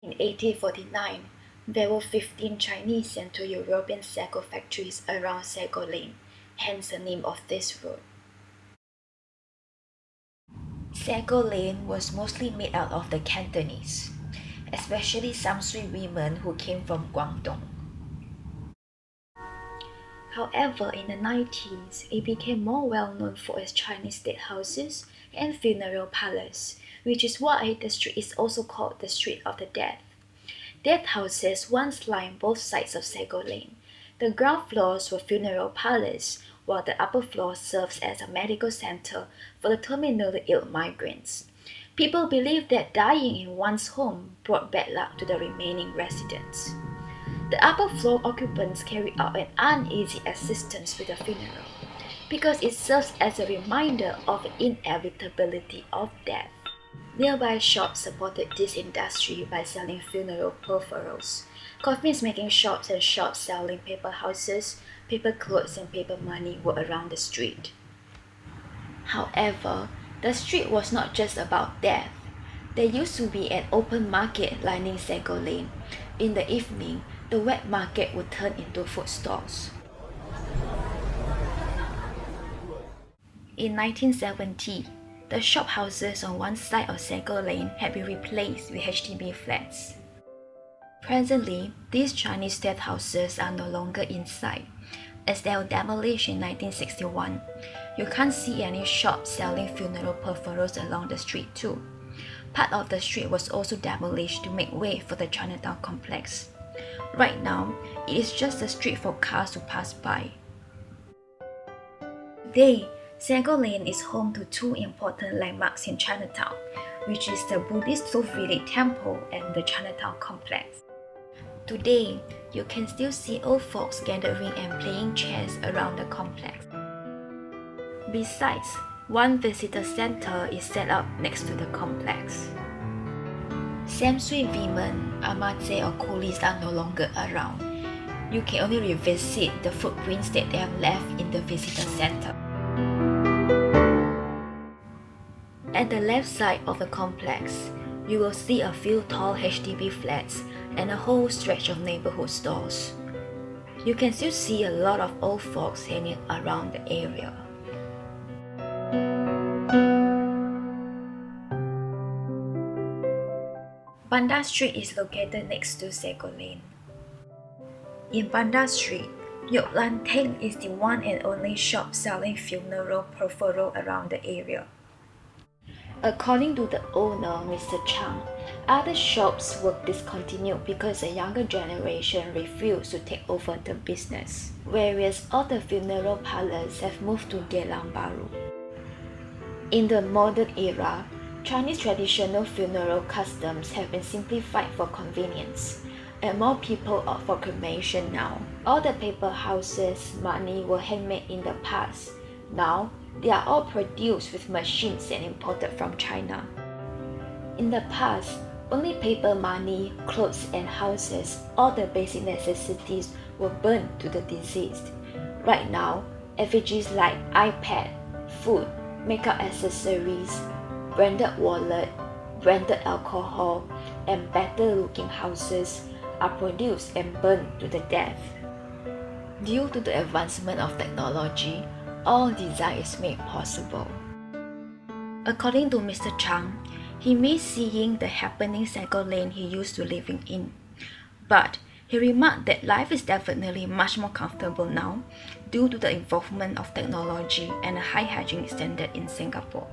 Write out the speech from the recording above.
In 1849, there were 15 Chinese Central European Sago factories around Sago Lane, hence the name of this road. Sago Lane was mostly made out of the Cantonese, especially some Sui women who came from Guangdong. However, in the 90s, it became more well known for its Chinese state houses and funeral parlors, which is why the street is also called the Street of the Dead. Death houses once lined both sides of Sago Lane. The ground floors were funeral parlors, while the upper floor serves as a medical center for the terminally ill migrants. People believed that dying in one's home brought bad luck to the remaining residents. The upper floor occupants carry out an uneasy existence with the funeral because it serves as a reminder of the inevitability of death. Nearby shops supported this industry by selling funeral peripherals. Coffin-making shops and shops selling paper houses, paper clothes, and paper money were around the street. However, the street was not just about death. There used to be an open market lining Sago Lane. In the evening, the wet market would turn into food stalls. In 1970, the shop houses on one side of Sago Lane had been replaced with HDB flats. Presently, these Chinese death houses are no longer in sight, as they were demolished in 1961. You can't see any shops selling funeral peripherals along the street too. Part of the street was also demolished to make way for the Chinatown complex. Right now, it is just a street for cars to pass by. Today, Sago Lane is home to two important landmarks in Chinatown, which is the Buddhist Sophili Temple and the Chinatown complex. Today, you can still see old folks gathering and playing chess around the complex. Besides, one visitor center is set up next to the complex. Samsui women, amate or coolies are no longer around. You can only revisit the footprints that they have left in the visitor center. At the left side of the complex, you will see a few tall HDB flats and a whole stretch of neighborhood stores. You can still see a lot of old folks hanging around the area. Banda Street is located next to Sago Lane. In Banda Street, Yok Lan Teng is the one and only shop selling funeral peripheral around the area. According to the owner, Mr. Chang, other shops were discontinued because the younger generation refused to take over the business, whereas other funeral parlors have moved to Geylang Bahru. In the modern era, Chinese traditional funeral customs have been simplified for convenience, and more people opt for cremation now. All the paper houses, money were handmade in the past. Now, they are all produced with machines and imported from China. In the past, only paper money, clothes, and houses, all the basic necessities, were burned to the deceased. Right now, effigies like iPad, food, makeup accessories, branded wallet, branded alcohol, and better-looking houses are produced and burned to the death. Due to the advancement of technology, all design is made possible. According to Mr. Chang, he missed seeing the happening Sago Lane he used to living in. But he remarked that life is definitely much more comfortable now due to the involvement of technology and a high hygiene standard in Singapore.